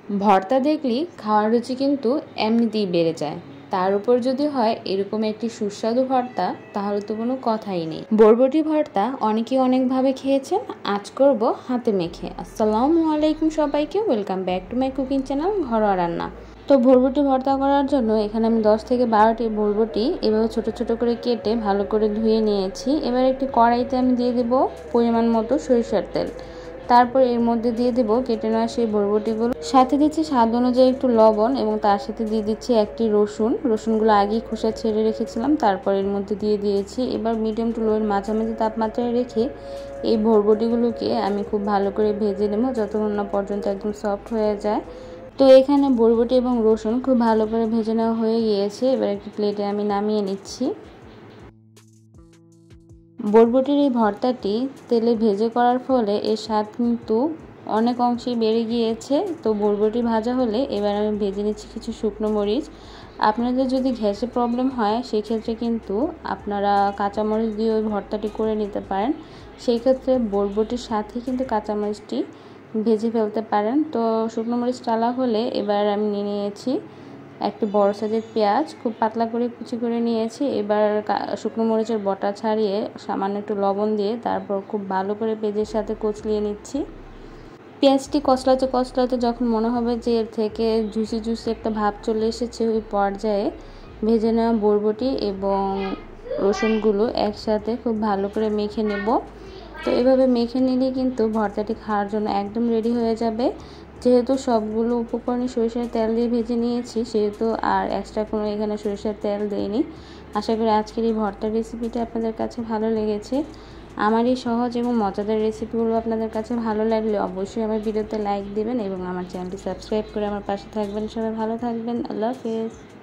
ভর্তা দেখলেই খাওয়ার রুচি কিন্তু এমনিতেই বেড়ে যায়। তার উপর যদি হয় এরকম একটি সুস্বাদু ভর্তা, তাহলে তো কোনো কথাই নেই। বরবটি ভর্তা অনেকেই অনেকভাবে খেয়েছেন, আজ করব হাতে মেখে। আসসালামু আলাইকুম সবাইকে, welcome back to my cooking channel ঘরোয়া রান্না। তো বরবটি ভর্তা করার জন্য এখানে আমি 10 থেকে 12টি বরবটি এভাবে ছোট ছোট করে কেটে ভালো করে ধুয়ে নিয়েছি। এবার একটি কড়াইতে আমি দিয়ে দেব পরিমাণ মতো সরিষার তেল। তারপর এর মধ্যে দিয়ে দেব কেটে নেওয়া সেই বরবটিগুলো, সাথে দিচ্ছি স্বাদ অনুযায়ী একটু লবণ এবং তার সাথে দিয়ে দিচ্ছি একটি রসুনগুলো আগেই খোসা ছেড়ে রেখেছিলাম, তারপর এর মধ্যে দিয়ে দিয়েছি। এবার মিডিয়াম টু লোয়ের মাঝামাঝি তাপমাত্রায় রেখে এই বরবটিগুলোকে আমি খুব ভালো করে ভেজে নেব যতক্ষণ না পর্যন্ত একদম সফট হয়ে যায়। তো এখানে বরবটি এবং রসুন খুব ভালো করে ভেজে নেওয়া হয়ে গিয়েছে। এবার একটি প্লেটে আমি নামিয়ে নিচ্ছি। বরবটির এই ভর্তাটি তেলে ভেজে করার ফলে এর স্বাদ কিন্তু অনেক অংশেই বেড়ে গিয়েছে। তো বরবটি ভাজা হলে এবার আমি ভেজে নিচ্ছি কিছু শুকনো মরিচ। আপনাদের যদি গ্যাসের প্রবলেম হয় সেক্ষেত্রে কিন্তু আপনারা কাঁচামরিচ দিয়ে ওই ভর্তাটি করে নিতে পারেন। সেই ক্ষেত্রে বরবটির সাথে কিন্তু কাঁচামরিচটি ভেজে ফেলতে পারেন। তো শুকনো মরিচ টালা হলে এবার আমি নিয়ে নিয়েছি একটি বড় সাইজের পেঁয়াজ, খুব পাতলা করে কুচি করে নিয়েছি। এবার শুকনো মরিচের বটা ছাড়িয়ে সামান্য একটু লবণ দিয়ে তারপর খুব ভালো করে পেঁয়াজের সাথে কচলিয়ে নিচ্ছি। পেঁয়াজটি কচলাতে যখন মনে হবে যে এর থেকে জুসি একটা ভাব চলে এসেছে, ওই পর্যায়ে ভেজে নেওয়া বরবটি এবং রসুনগুলো একসাথে খুব ভালো করে মেখে নেব। তো এভাবে মেখে নিলে কিন্তু ভর্তাটি খাওয়ার জন্য একদম রেডি হয়ে যাবে। যেহেতু সবগুলো উপকরণই সরিষার তেল দিয়ে ভেজে নিয়েছি, সেহেতু আর এক্সট্রা কোনো এখানে সরিষার তেল দেইনি। আশা করি আজকের এই ভর্তার রেসিপিটা আপনাদের কাছে ভালো লেগেছে। আমার এই সহজ এবং মজাদার রেসিপিগুলো আপনাদের কাছে ভালো লাগলে অবশ্যই আমার ভিডিওতে লাইক দিবেন এবং আমার চ্যানেলটি সাবস্ক্রাইব করে আমার পাশে থাকবেন। সবাই ভালো থাকবেন। আল্লাহ হাফেজ।